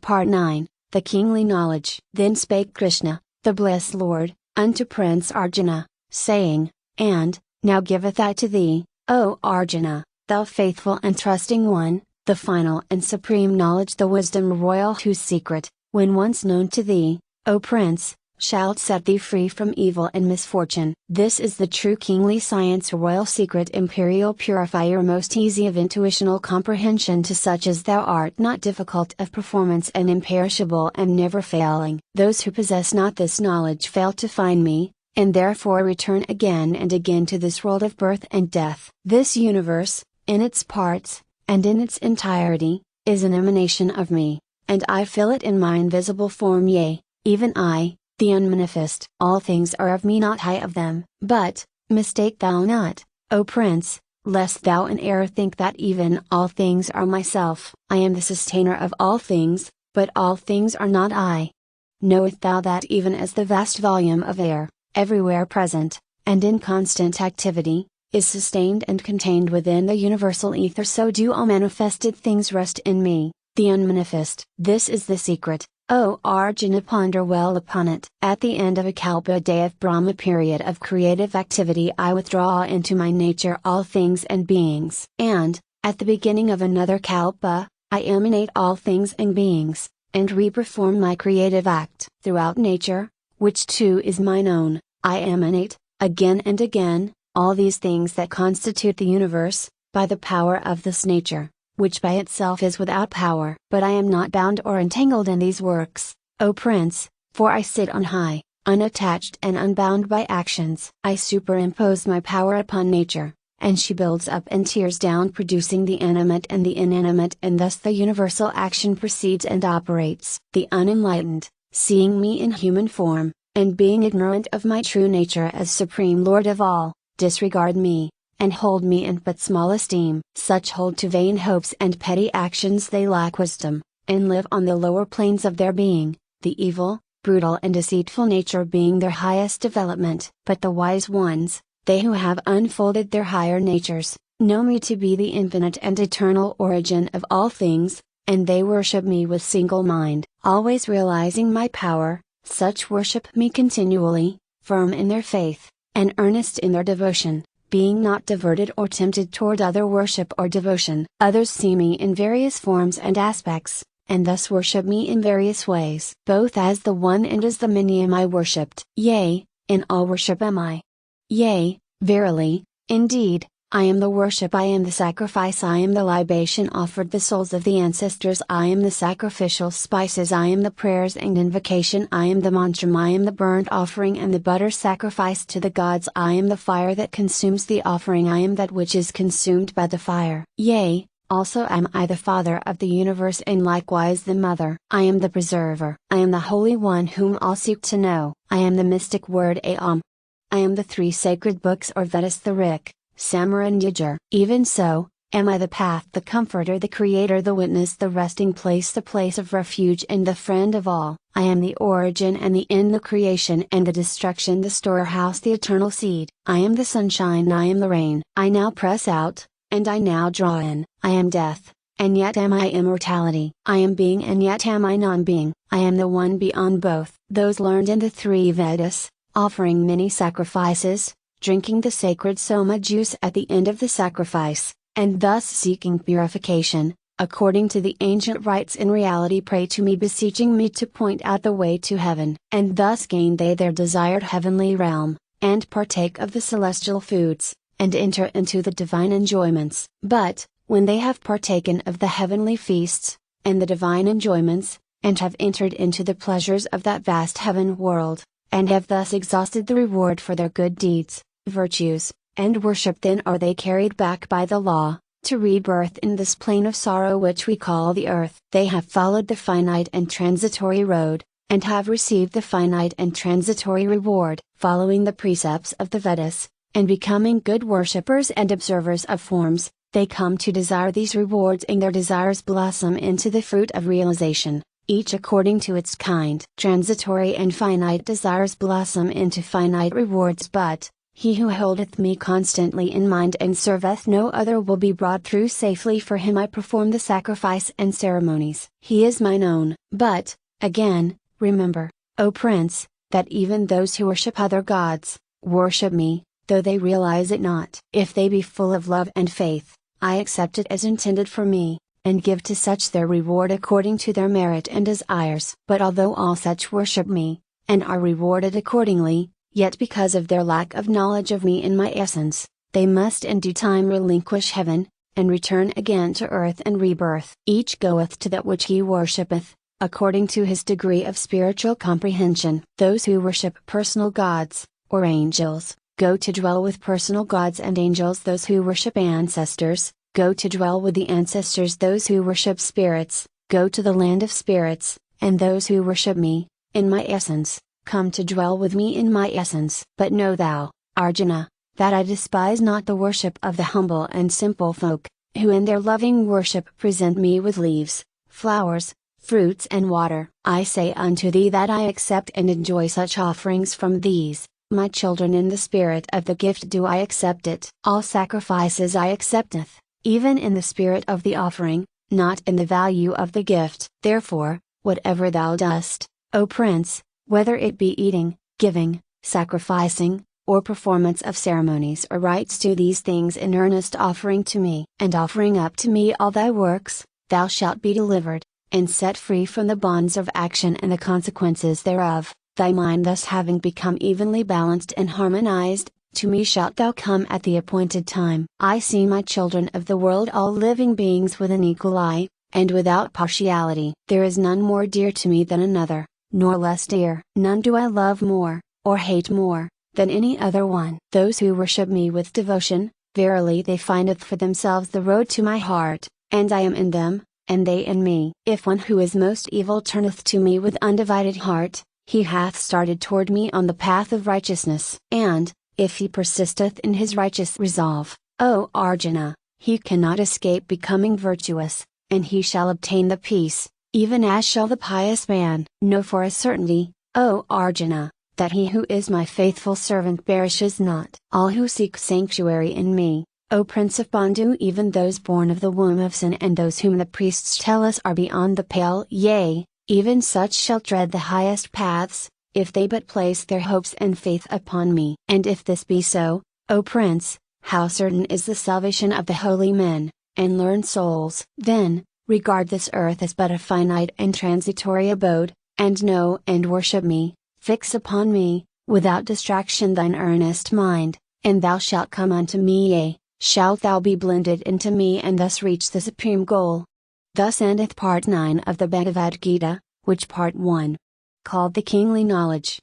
Part 9, The Kingly Knowledge. Then spake Krishna, the blessed Lord, unto Prince Arjuna, saying, And, now giveth I to thee, O Arjuna, thou faithful and trusting one, the final and supreme knowledge, the wisdom royal, whose secret, when once known to thee, O Prince, shalt set thee free from evil and misfortune. This is the true kingly science, royal secret, imperial purifier, most easy of intuitional comprehension to such as thou art, not difficult of performance, and imperishable and never failing. Those who possess not this knowledge fail to find me, and therefore return again and again to this world of birth and death. This universe, in its parts, and in its entirety, is an emanation of me, and I feel it in my invisible form, yea, even I, the unmanifest. All things are of me, not I of them. But, mistake thou not, O Prince, lest thou in error think that even all things are myself. I am the sustainer of all things, but all things are not I. Knowest thou that even as the vast volume of air, everywhere present, and in constant activity, is sustained and contained within the universal ether, so do all manifested things rest in me, the unmanifest. This is the secret, O Arjuna, ponder well upon it. At the end of a kalpa, a day of Brahma period of creative activity, I withdraw into my nature all things and beings. And, at the beginning of another kalpa, I emanate all things and beings, and re-perform my creative act. Throughout nature, which too is mine own, I emanate, again and again, all these things that constitute the universe, by the power of this nature, which by itself is without power. But I am not bound or entangled in these works, O Prince, for I sit on high, unattached and unbound by actions. I superimpose my power upon nature, and she builds up and tears down, producing the animate and the inanimate, and thus the universal action proceeds and operates. The unenlightened, seeing me in human form, and being ignorant of my true nature as Supreme Lord of all, disregard me, and hold me in but small esteem. Such hold to vain hopes and petty actions, they lack wisdom, and live on the lower planes of their being, the evil, brutal and deceitful nature being their highest development. But the wise ones, they who have unfolded their higher natures, know me to be the infinite and eternal origin of all things, and they worship me with single mind, always realizing my power. Such worship me continually, firm in their faith, and earnest in their devotion, being not diverted or tempted toward other worship or devotion. Others see me in various forms and aspects, and thus worship me in various ways. Both as the one and as the many am I worshipped. Yea, in all worship am I. Yea, verily, indeed, I am the worship, I am the sacrifice, I am the libation offered the souls of the ancestors, I am the sacrificial spices, I am the prayers and invocation, I am the mantra, I am the burnt offering and the butter sacrificed to the gods, I am the fire that consumes the offering, I am that which is consumed by the fire. Yea, also am I the Father of the universe and likewise the Mother. I am the Preserver. I am the Holy One whom all seek to know. I am the mystic word Aum. I am the three sacred books or Vedas, the Rik, Samar and Yajur. Even so, am I the path, the comforter, the creator, the witness, the resting place, the place of refuge and the friend of all. I am the origin and the end, the creation and the destruction, the storehouse, the eternal seed. I am the sunshine, I am the rain. I now press out, and I now draw in. I am death, and yet am I immortality. I am being and yet am I non-being. I am the one beyond both. Those learned in the three Vedas, offering many sacrifices, drinking the sacred soma juice at the end of the sacrifice, and thus seeking purification, according to the ancient rites, in reality pray to me, beseeching me to point out the way to heaven. And thus gain they their desired heavenly realm, and partake of the celestial foods, and enter into the divine enjoyments. But, when they have partaken of the heavenly feasts, and the divine enjoyments, and have entered into the pleasures of that vast heaven world, and have thus exhausted the reward for their good deeds, virtues, and worship, then are they carried back by the law, to rebirth in this plane of sorrow which we call the earth. They have followed the finite and transitory road, and have received the finite and transitory reward. Following the precepts of the Vedas, and becoming good worshippers and observers of forms, they come to desire these rewards, and their desires blossom into the fruit of realization, each according to its kind. Transitory and finite desires blossom into finite rewards, but, He who holdeth me constantly in mind and serveth no other will be brought through safely. For him I perform the sacrifice and ceremonies. He is mine own. But, again, remember, O Prince, that even those who worship other gods, worship me, though they realize it not. If they be full of love and faith, I accept it as intended for me, and give to such their reward according to their merit and desires. But although all such worship me, and are rewarded accordingly, yet because of their lack of knowledge of me in my essence, they must in due time relinquish heaven, and return again to earth and rebirth. Each goeth to that which he worshippeth, according to his degree of spiritual comprehension. Those who worship personal gods, or angels, go to dwell with personal gods and angels. Those who worship ancestors, go to dwell with the ancestors. Those who worship spirits, go to the land of spirits, and those who worship me, in my essence, come to dwell with me in my essence. But know thou, Arjuna, that I despise not the worship of the humble and simple folk, who in their loving worship present me with leaves, flowers, fruits and water. I say unto thee that I accept and enjoy such offerings from these, my children. In the spirit of the gift do I accept it. All sacrifices I accepteth, even in the spirit of the offering, not in the value of the gift. Therefore, whatever thou dost, O Prince, whether it be eating, giving, sacrificing, or performance of ceremonies or rites, do these things in earnest offering to me. And offering up to me all thy works, thou shalt be delivered, and set free from the bonds of action and the consequences thereof. Thy mind thus having become evenly balanced and harmonized, to me shalt thou come at the appointed time. I see my children of the world, all living beings, with an equal eye, and without partiality. There is none more dear to me than another, nor less dear. None do I love more, or hate more, than any other one. Those who worship me with devotion, verily they findeth for themselves the road to my heart, and I am in them, and they in me. If one who is most evil turneth to me with undivided heart, he hath started toward me on the path of righteousness. And, if he persisteth in his righteous resolve, O Arjuna, he cannot escape becoming virtuous, and he shall obtain the peace, even as shall the pious man. Know for a certainty, O Arjuna, that he who is my faithful servant perishes not. All who seek sanctuary in me, O Prince of Bandhu, even those born of the womb of sin and those whom the priests tell us are beyond the pale, yea, even such shall tread the highest paths, if they but place their hopes and faith upon me. And if this be so, O Prince, how certain is the salvation of the holy men, and learned souls. Then, regard this earth as but a finite and transitory abode, and know and worship me, fix upon me, without distraction thine earnest mind, and thou shalt come unto me, yea, shalt thou be blended into me, and thus reach the supreme goal. Thus endeth Part 9 of the Bhagavad Gita, which Part 1, called the Kingly Knowledge,